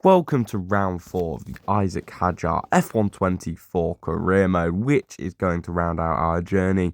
Welcome to round 4 of the ISACK HADJAR F124 career mode, which is going to round out our journey.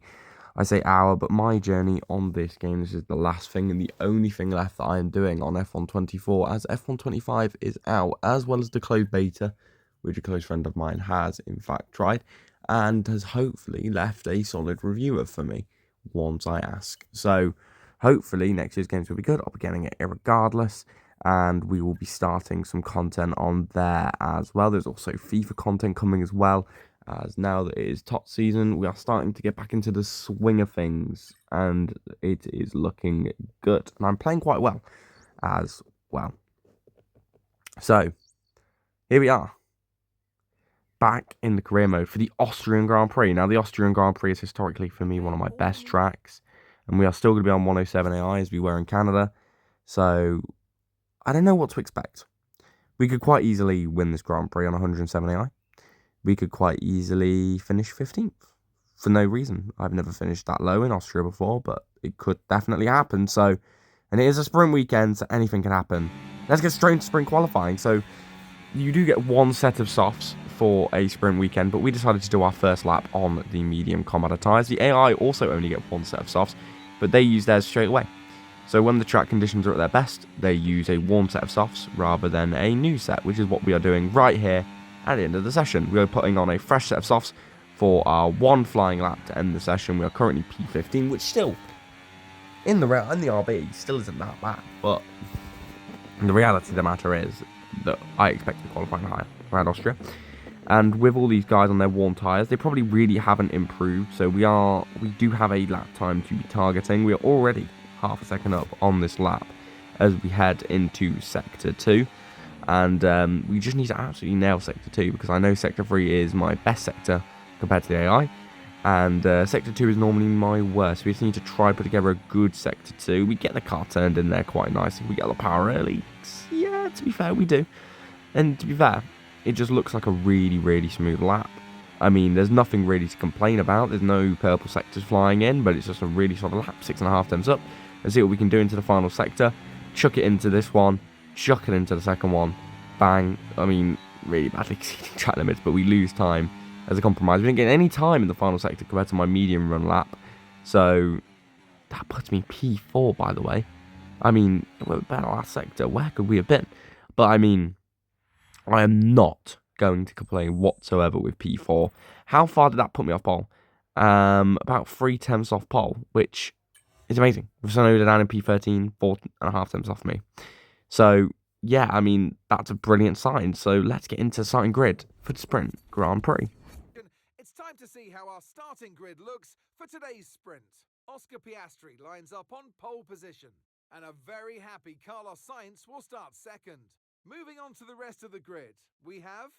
I say our, but my journey on this game. This is the last thing and the only thing left that I am doing on F124, as F125 is out, as well as the closed beta, which a close friend of mine has in fact tried, and has hopefully left a solid reviewer for me once I ask. So hopefully next year's games will be good. I'll be getting it irregardless, and we will be starting some content on there as well. There's also FIFA content coming as well, as now that it is top season, we are starting to get back into the swing of things, and it is looking good. And I'm playing quite well as well. So, here we are, back in the career mode for the Austrian Grand Prix. Now, the Austrian Grand Prix is historically, for me, one of my best tracks, and we are still going to be on 107 AI as we were in Canada. So, I don't know what to expect. We could quite easily win this Grand Prix on 107 AI. We could quite easily finish 15th for no reason. I've never finished that low in Austria before, but it could definitely happen. So, and it is a sprint weekend, so anything can happen. Let's get straight into sprint qualifying. So, you do get one set of softs for a sprint weekend, but we decided to do our first lap on the medium combat tyres. The AI also only get one set of softs, but they use theirs straight away. So when the track conditions are at their best, they use a worn set of softs rather than a new set, which is what we are doing right here at the end of the session. We are putting on a fresh set of softs for our one flying lap to end the session. We are currently P15, which still, in the RB, still isn't that bad. But the reality of the matter is that I expect to qualify higher around Austria. And with all these guys on their worn tyres, they probably really haven't improved. So we do have a lap time to be targeting. We are already half a second up on this lap as we head into Sector 2. And we just need to absolutely nail Sector 2, because I know Sector 3 is my best sector compared to the AI. And Sector 2 is normally my worst. We just need to try put together a good Sector 2. We get the car turned in there quite nicely. We get the power early. Yeah, to be fair, we do. And to be fair, it just looks like a really, really smooth lap. I mean, there's nothing really to complain about. There's no purple sectors flying in, but it's just a really solid lap. 6.5 times up. Let's see what we can do into the final sector. Chuck it into this one. Chuck it into the second one. Bang. I mean, really badly exceeding track limits, but we lose time as a compromise. We didn't get any time in the final sector compared to my medium run lap. So, that puts me P4, by the way. I mean, we're better last sector. Where could we have been? But, I mean, I am not going to complain whatsoever with P4. How far did that put me off pole? About 3 tenths off pole, which is amazing. With Sonoda down in P13, 4.5 tenths off me. So, yeah, I mean, that's a brilliant sign. So, let's get into starting grid for the Sprint Grand Prix. It's time to see how our starting grid looks for today's sprint. Oscar Piastri lines up on pole position, and a very happy Carlos Sainz will start second. Moving on to the rest of the grid, we have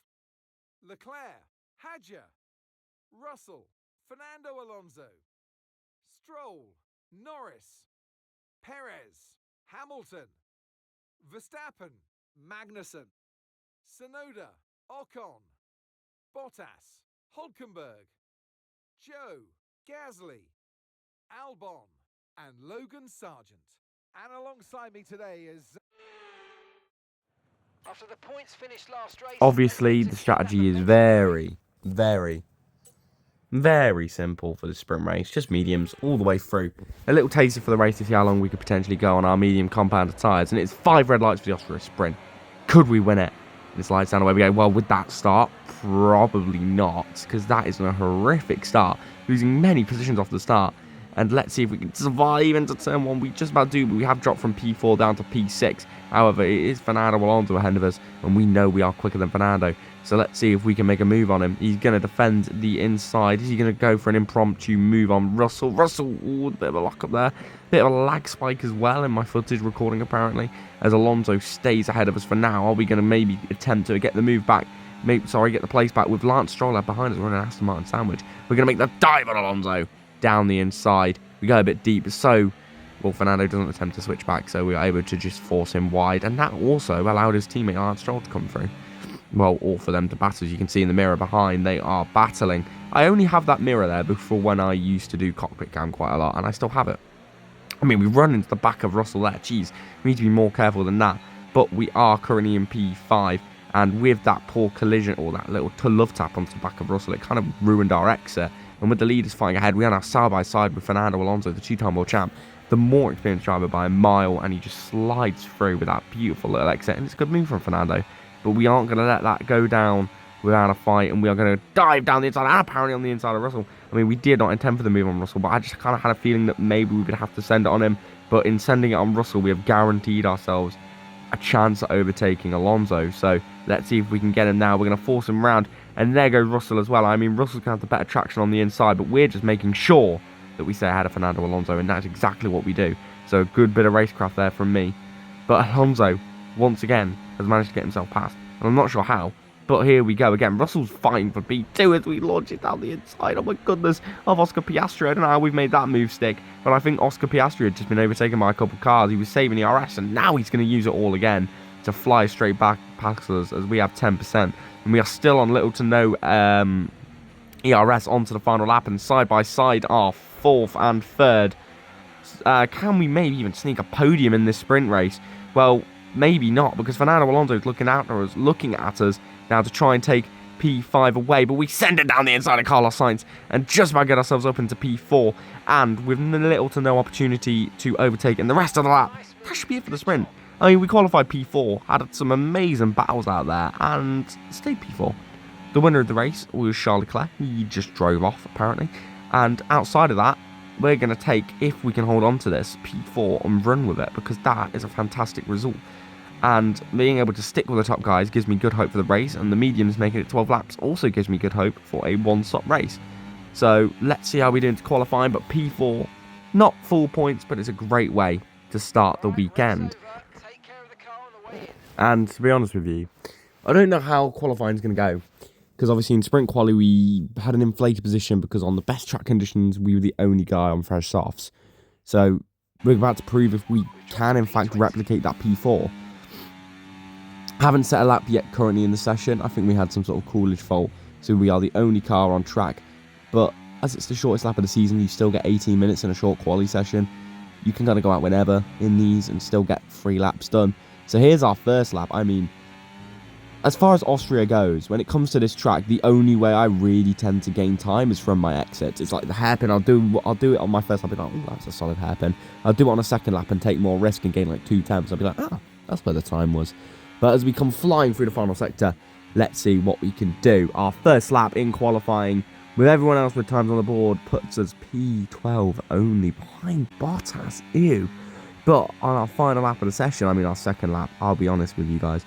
Leclerc, HADJAR, Russell, Fernando Alonso, Stroll, Norris, Perez, Hamilton, Verstappen, Magnussen, Sonoda, Ocon, Bottas, Hulkenberg, Joe, Gasly, Albon, and Logan Sargent. And alongside me today is... After the points finished last race, obviously, the strategy is very, very, very simple for the sprint race. Just mediums all the way through. A little taster for the race to see how long we could potentially go on our medium compounded tyres. And it's 5 red lights for the Austria sprint. Could we win it? And it's lights down away we go. Well, with that start, probably not, because that is a horrific start. Losing many positions off the start. And let's see if we can survive into turn 1. We just about do, but we have dropped from P4 down to P6. However, it is Fernando Alonso ahead of us, and we know we are quicker than Fernando. So let's see if we can make a move on him. He's going to defend the inside. Is he going to go for an impromptu move on Russell? Russell, ooh, a bit of a lock up there. Bit of a lag spike as well in my footage recording, apparently, as Alonso stays ahead of us for now. Are we going to maybe attempt to get the move back? Get the place back with Lance Stroll behind us. We're in an Aston Martin sandwich. We're going to make the dive on Alonso down the inside. We go a bit deep, so well, Fernando doesn't attempt to switch back, so we are able to just force him wide, and that also allowed his teammate Lance Stroll to come through. Well, all for them to battle. As you can see in the mirror behind, they are battling. I only have that mirror there before when I used to do cockpit cam quite a lot, and I still have it. I mean, we run into the back of Russell there. Jeez, we need to be more careful than that. but we are currently in P5. And with that poor collision, or that little love tap onto the back of Russell, it kind of ruined our exit. And with the leaders fighting ahead, we are now side by side with Fernando Alonso, the two-time world champ, the more experienced driver by a mile, and he just slides through with that beautiful little exit. And it's a good move from Fernando, but we aren't going to let that go down without a fight, and we are going to dive down the inside, and apparently on the inside of Russell. I mean, we did not intend for the move on Russell, but I just kind of had a feeling that maybe we would have to send it on him. But in sending it on Russell, we have guaranteed ourselves a chance at overtaking Alonso. So let's see if we can get him now. We're going to force him around, and there goes Russell as well. I mean, Russell's going to have the better traction on the inside, but we're just making sure that we stay ahead of Fernando Alonso, and that's exactly what we do. So a good bit of racecraft there from me. But Alonso, once again, has managed to get himself past, and I'm not sure how. But here we go again. Russell's fighting for P2 as we launch it down the inside. Oh my goodness, of Oscar Piastri. I don't know how we've made that move stick, but I think Oscar Piastri had just been overtaken by a couple of cars. He was saving the RS, and now he's going to use it all again to fly straight back past us as we have 10%. And we are still on little to no ERS onto the final lap, and side by side are 4th and 3rd. Can we maybe even sneak a podium in this sprint race? Well, maybe not, because Fernando Alonso is looking at us now to try and take P5 away, but we send it down the inside of Carlos Sainz and just about get ourselves up into P4, and with little to no opportunity to overtake in the rest of the lap. That should be it for the sprint. I mean, we qualified P4, had some amazing battles out there, and stayed P4. The winner of the race was Charles Leclerc. He just drove off, apparently. And outside of that, we're going to take, if we can hold on to this, P4 and run with it, because that is a fantastic result. And being able to stick with the top guys gives me good hope for the race, and the mediums making it 12 laps also gives me good hope for a one-stop race. So let's see how we do into qualifying, but P4, not full points, but it's a great way to start the weekend. And to be honest with you, I don't know how qualifying is going to go, because obviously in sprint quali we had an inflated position because on the best track conditions we were the only guy on fresh softs. So we're about to prove if we can in fact replicate that P4. Haven't set a lap yet currently in the session. I think we had some sort of Coolidge fault, so we are the only car on track. But as it's the shortest lap of the season, you still get 18 minutes in a short quali session. You can kind of go out whenever in these and still get 3 laps done. So here's our first lap. I mean, as far as Austria goes, when it comes to this track, the only way I really tend to gain time is from my exits. It's like the hairpin. I'll do it on my first lap. I'll be like, oh, that's a solid hairpin. I'll do it on a second lap and take more risk and gain like 2 tenths. I'll be like, that's where the time was. But as we come flying through the final sector, let's see what we can do. Our first lap in qualifying, with everyone else with times on the board, puts us P12 only, behind Bottas. Ew. But on our final lap of the session, I mean our second lap, I'll be honest with you guys,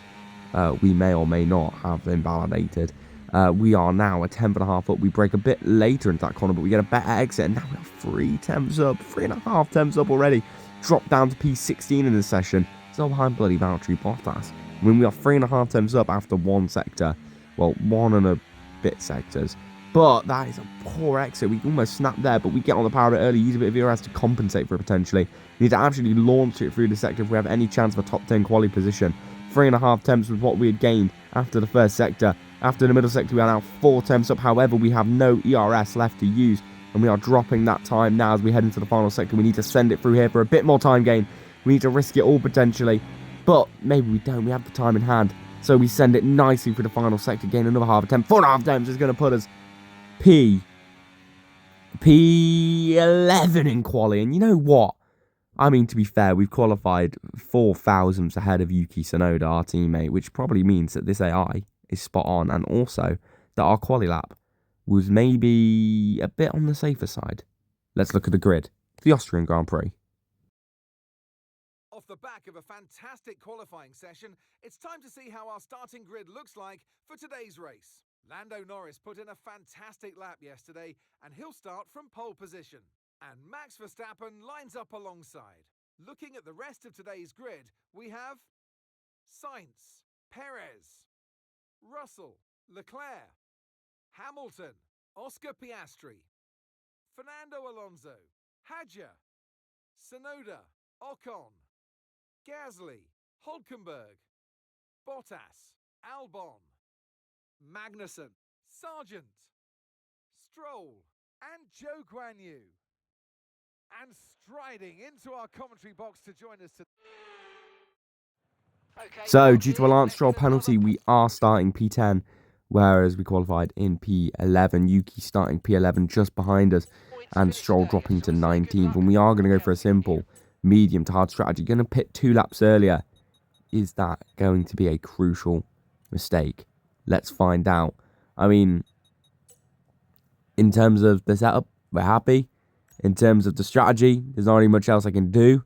we may or may not have invalidated. We are now a 10.5 up. We break a bit later into that corner, but we get a better exit, and now we have 3 temps up, 3.5 temps up already. Drop down to P16 in this session. Still behind bloody Valtteri Bottas. I mean, we are 3.5 temps up after one sector. Well, 1 and a bit sectors. But that is a poor exit. We almost snapped there, but we get on the power a bit early, use a bit of ERS to compensate for it potentially. We need to actually launch it through the sector if we have any chance of a top 10 quali position. 3.5 temps was what we had gained after the first sector. After the middle sector, we are now 4 temps up. However, we have no ERS left to use, and we are dropping that time now as we head into the final sector. We need to send it through here for a bit more time gain. We need to risk it all potentially, but maybe we don't. We have the time in hand, so we send it nicely for the final sector. Gain another half attempt. 4.5 temps is going to put us P11 in quali. And you know what? I mean, to be fair, we've qualified 4 thousandths ahead of Yuki Tsunoda, our teammate, which probably means that this AI is spot on, and also that our quali lap was maybe a bit on the safer side. Let's look at the grid for the Austrian Grand Prix. Off the back of a fantastic qualifying session, it's time to see how our starting grid looks like for today's race. Lando Norris put in a fantastic lap yesterday, and he'll start from pole position. And Max Verstappen lines up alongside. Looking at the rest of today's grid, we have Sainz, Perez, Russell, Leclerc, Hamilton, Oscar Piastri, Fernando Alonso, HADJAR, Tsunoda, Ocon, Gasly, Hulkenberg, Bottas, Albon, Magnussen, Sargent, Stroll, and Zhou Guanyu. And striding into our commentary box to join us today. So, due to a Lance Stroll penalty, we are starting P10, whereas we qualified in P11. Yuki starting P11 just behind us, and Stroll dropping to 19th. And we are going to go for a simple medium to hard strategy. Going to pit 2 laps earlier. Is that going to be a crucial mistake? Let's find out. I mean, in terms of the setup, we're happy. In terms of the strategy, there's not really much else I can do.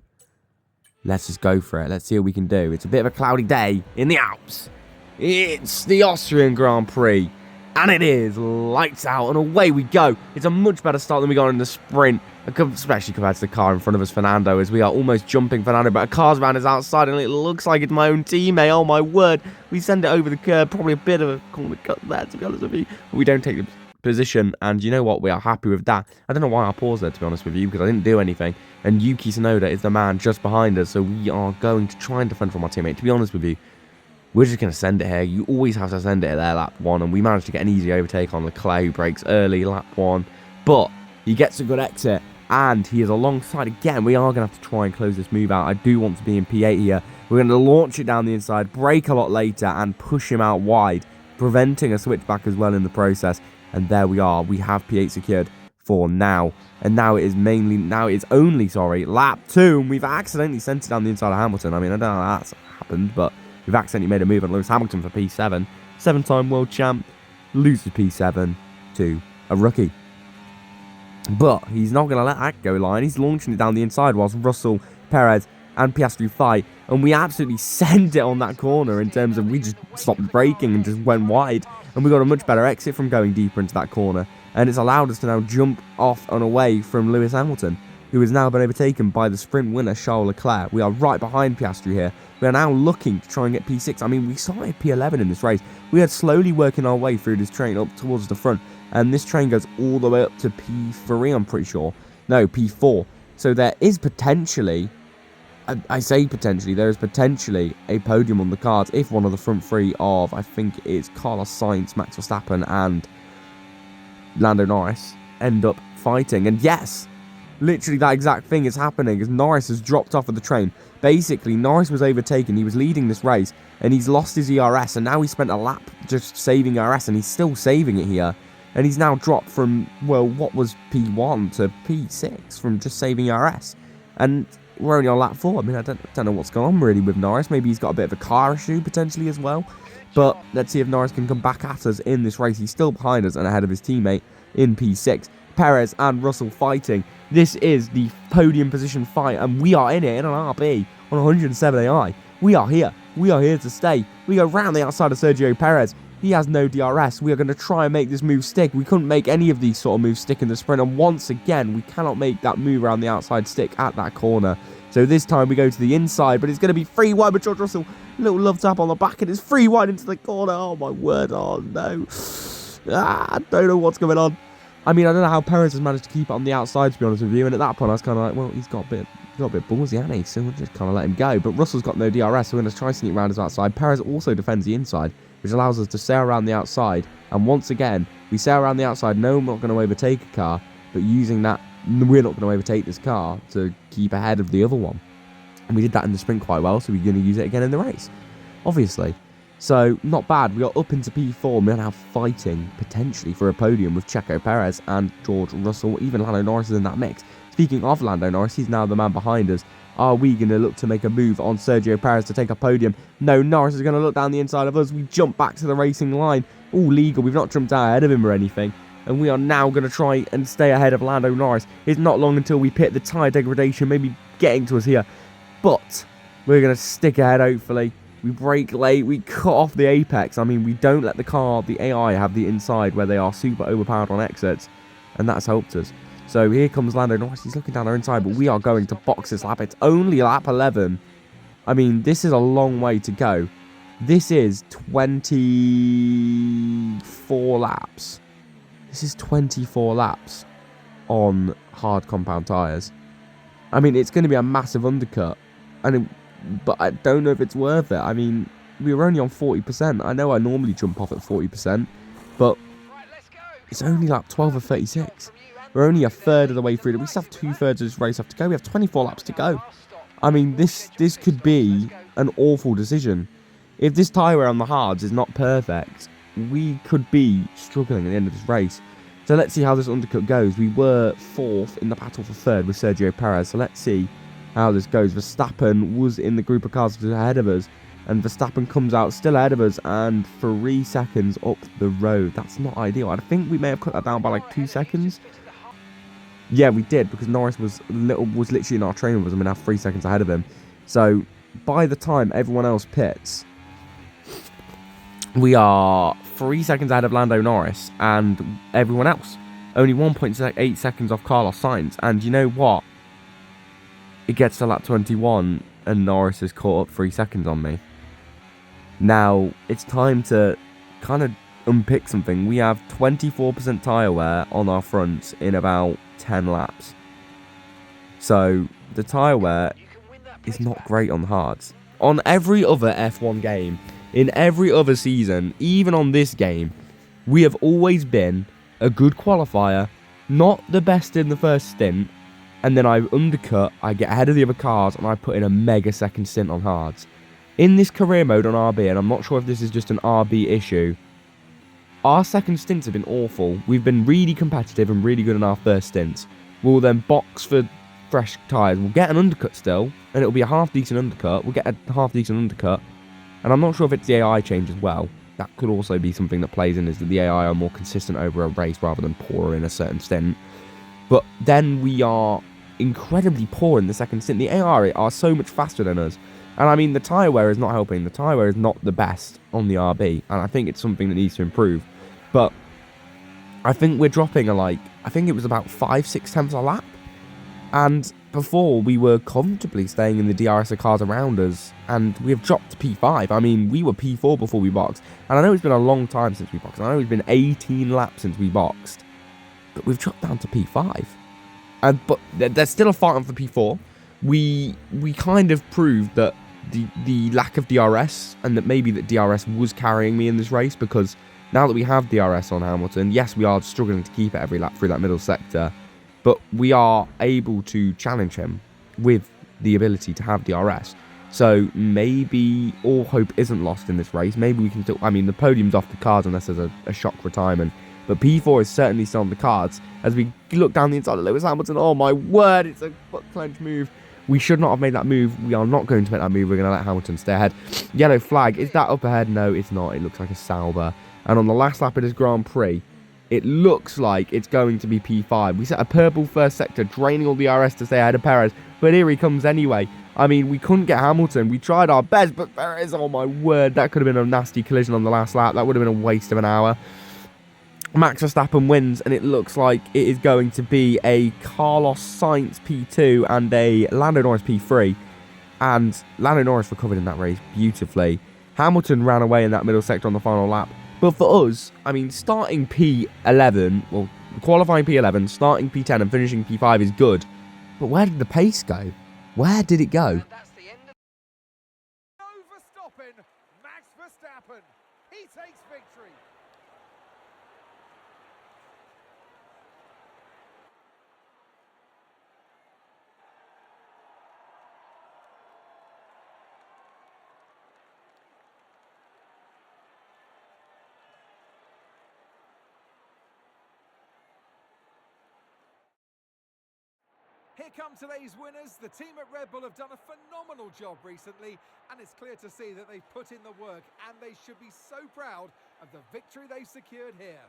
Let's just go for it. Let's see what we can do. It's a bit of a cloudy day in the Alps. It's the Austrian Grand Prix. And it is lights out and away we go. It's a much better start than we got in the sprint. Especially compared to the car in front of us, Fernando, as we are almost jumping Fernando. But a car's van is outside and it looks like it's my own teammate. Oh my word. We send it over the curb. Probably a bit of a corner cut there, to be honest with you. But we don't take the position, and you know what, we are happy with that. I don't know why I paused there, to be honest with you, because I didn't do anything, and Yuki Tsunoda is the man just behind us, so we are going to try and defend from our teammate. To be honest with you, we're just going to send it here. You always have to send it there, lap 1, and we managed to get an easy overtake on Leclerc, who breaks early, lap 1, but he gets a good exit, and he is alongside again. We are going to have to try and close this move out. I do want to be in P8 here. We're going to launch it down the inside, brake a lot later, and push him out wide, preventing a switchback as well in the process. And there we are. We have P8 secured for now. And now it is only lap 2. And we've accidentally sent it down the inside of Hamilton. I mean, I don't know how that's happened, but we've accidentally made a move on Lewis Hamilton for P7. 7-time world champ. Loses P7 to a rookie. But he's not going to let that go line. He's launching it down the inside whilst Russell, Perez, and Piastri fight. And we absolutely sent it on that corner in terms of we just stopped braking and just went wide. And we got a much better exit from going deeper into that corner. And it's allowed us to now jump off and away from Lewis Hamilton, who has now been overtaken by the sprint winner, Charles Leclerc. We are right behind Piastri here. We are now looking to try and get P6. I mean, we started P11 in this race. We are slowly working our way through this train up towards the front. And this train goes all the way up to P3, I'm pretty sure. No, P4. So there is potentially... I say potentially, there is potentially a podium on the cards if one of the front three of, I think it's Carlos Sainz, Max Verstappen, and Lando Norris end up fighting. And yes, literally that exact thing is happening as Norris has dropped off of the train. Basically, Norris was overtaken. He was leading this race, and he's lost his ERS, and now he spent a lap just saving ERS, and he's still saving it here. And he's now dropped from, well, what was P1 to P6 from just saving ERS. And we're only on lap 4. I mean, I don't know what's going on really with Norris. Maybe he's got a bit of a car issue potentially as well. But let's see if Norris can come back at us in this race. He's still behind us and ahead of his teammate in P6. Perez and Russell fighting. This is the podium position fight, and we are in it in an RB on 107 AI. We are here. We are here to stay. We go round the outside of Sergio Perez. He has no DRS. We are going to try and make this move stick. We couldn't make any of these sort of moves stick in the sprint. And once again, we cannot make that move around the outside stick at that corner. So this time we go to the inside, but it's going to be free wide with George Russell. Little love tap on the back, and it's free wide into the corner. Oh, my word. Oh, no. I don't know what's going on. I mean, I don't know how Perez has managed to keep it on the outside, to be honest with you. And at that point, I was kind of like, well, he's got a bit ballsy, hasn't he? So we'll just kind of let him go. But Russell's got no DRS, so we're going to try sneak around his outside. Perez also defends the inside, which allows us to sail around the outside. And once again, we sail around the outside. No, we're not going to overtake a car, but using that, we're not going to overtake this car to keep ahead of the other one. And we did that in the sprint quite well, so we're going to use it again in the race, obviously. So, not bad. We are up into P4. We're now fighting, potentially, for a podium with Checo Perez and George Russell. Even Lando Norris is in that mix. Speaking of Lando Norris, he's now the man behind us. Are we going to look to make a move on Sergio Perez to take a podium? No, Norris is going to look down the inside of us. We jump back to the racing line. All legal. We've not jumped out ahead of him or anything. And we are now going to try and stay ahead of Lando Norris. It's not long until we pit the tyre degradation, maybe getting to us here. But we're going to stick ahead, hopefully. We brake late. We cut off the apex. I mean, we don't let the AI have the inside where they are super overpowered on exits. And that's helped us. So here comes Lando Norris. He's looking down our inside, but we are going to box this lap. It's only lap 11. I mean, this is a long way to go. This is 24 laps. This is 24 laps on hard compound tyres. I mean, it's going to be a massive undercut. But I don't know if it's worth it. I mean, we were only on 40%. I know I normally jump off at 40%, but it's only like 12 or 36. We're only a third of the way through. We still have 2/3 of this race left to go. We have 24 laps to go. I mean, this could be an awful decision. If this tyre wear on the hards is not perfect, we could be struggling at the end of this race. So let's see how this undercut goes. We were 4th in the battle for 3rd with Sergio Perez. So let's see how this goes. Verstappen was in the group of cars ahead of us. And Verstappen comes out still ahead of us and 3 seconds up the road. That's not ideal. I think we may have cut that down by like 2 seconds. Yeah, we did, because Norris was literally in our training with us and we're now 3 seconds ahead of him. So by the time everyone else pits, we are 3 seconds ahead of Lando Norris and everyone else. Only 1.8 seconds off Carlos Sainz. And you know what? It gets to lap 21 and Norris has caught up 3 seconds on me. Now, it's time to kind of unpick something. We have 24% tyre wear on our fronts in about 10 laps. So, the tyre wear is not great on the hards. On every other F1 game, in every other season, even on this game, we have always been a good qualifier, not the best in the first stint, and then I undercut, I get ahead of the other cars, and I put in a mega second stint on hards. In this career mode on RB, and I'm not sure if this is just an RB issue, our second stints have been awful. We've been really competitive and really good in our first stints. We'll then box for fresh tyres. We'll get an undercut still, and it'll be a half-decent undercut. We'll get a half-decent undercut, and I'm not sure if it's the AI change as well. That could also be something that plays in, is that the AI are more consistent over a race rather than poorer in a certain stint. But then we are incredibly poor in the second stint. The AI are so much faster than us. And I mean, the tyre wear is not helping. The tyre wear is not the best on the RB. And I think it's something that needs to improve. But I think we're dropping I think it was about 5-6 tenths a lap. And before, we were comfortably staying in the DRS of cars around us. And we have dropped to P5. I mean, we were P4 before we boxed. And I know it's been a long time since we boxed. I know it's been 18 laps since we boxed. But we've dropped down to P5. But there's still a fight on for P4. We kind of proved that the lack of DRS, and that maybe that DRS was carrying me in this race, because now that we have DRS on Hamilton, yes, we are struggling to keep it every lap through that middle sector, but we are able to challenge him with the ability to have DRS. So maybe all hope isn't lost in this race. Maybe we can still, I mean, the podium's off the cards unless there's a shock retirement. But P4 is certainly still on the cards. As we look down the inside of Lewis Hamilton, oh my word, it's a foot clench move. We should not have made that move. We are not going to make that move. We're going to let Hamilton stay ahead. Yellow flag. Is that up ahead? No, it's not. It looks like a Sauber. And on the last lap of this Grand Prix, it looks like it's going to be P5. We set a purple first sector, draining all the RS to stay ahead of Perez. But here he comes anyway. I mean, we couldn't get Hamilton. We tried our best, but Perez, oh my word, that could have been a nasty collision on the last lap. That would have been a waste of an hour. Max Verstappen wins, and it looks like it is going to be a Carlos Sainz P2 and a Lando Norris P3. And Lando Norris recovered in that race beautifully. Hamilton ran away in that middle sector on the final lap. But for us, I mean, starting P11, well, qualifying P11, starting P10 and finishing P5 is good. But where did the pace go? Where did it go? No Verstappen, Max Verstappen. He takes victory. Here come today's winners. The team at Red Bull have done a phenomenal job recently, and it's clear to see that they've put in the work, and they should be so proud of the victory they've secured here.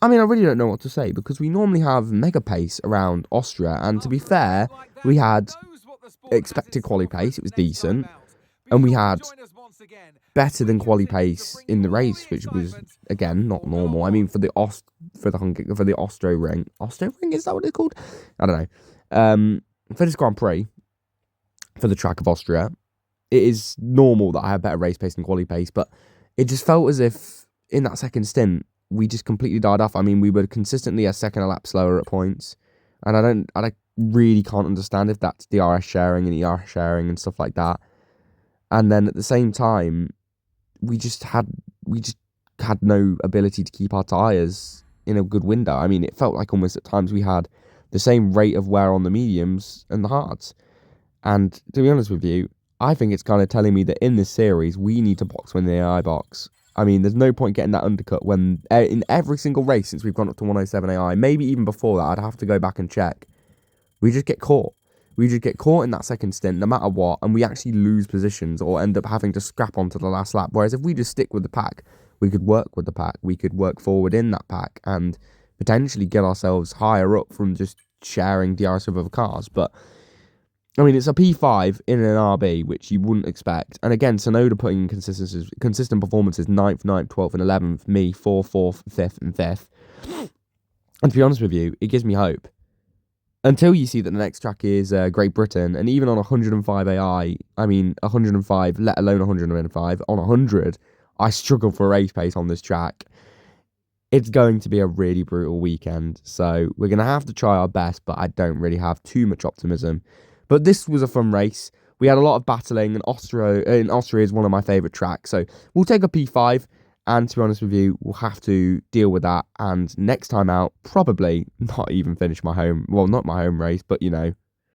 I mean, I really don't know what to say, because we normally have mega pace around Austria, and to be fair, we had expected quali pace, it was decent, and we had better than quali pace in the race, which was again not normal. I mean, for the Austro ring, is that what it's called? I don't know. For this Grand Prix, for the track of Austria, it is normal that I have better race pace than quali pace, but it just felt as if in that second stint we just completely died off. I mean, we were consistently a second a lap slower at points, and I really can't understand if that's DRS sharing and ERS sharing and stuff like that. And then at the same time, we just had no ability to keep our tyres in a good window. I mean, it felt like almost at times we had the same rate of wear on the mediums and the hards. And to be honest with you, I think it's kind of telling me that in this series, we need to box when the AI box. I mean, there's no point getting that undercut when in every single race since we've gone up to 107 AI, maybe even before that, I'd have to go back and check. We just get caught. We just get caught in that second stint no matter what, and we actually lose positions or end up having to scrap onto the last lap. Whereas if we just stick with the pack, we could work with the pack. We could work forward in that pack and potentially get ourselves higher up from just sharing DRS with other cars. But I mean, it's a P5 in an RB, which you wouldn't expect. And again, Sonoda putting in consistent performances, 9th, 12th, and 11th. Me, 4th, 4th, 5th, and 5th. And to be honest with you, it gives me hope. Until you see that the next track is Great Britain, and even on 105 AI, I mean, 105, let alone 105, on 100, I struggle for race pace on this track. It's going to be a really brutal weekend, so we're going to have to try our best, but I don't really have too much optimism. But this was a fun race. We had a lot of battling, and Austria is one of my favourite tracks. So we'll take a P5, and to be honest with you, we'll have to deal with that. And next time out, probably not even finish my home, well, not my home race, but, you know,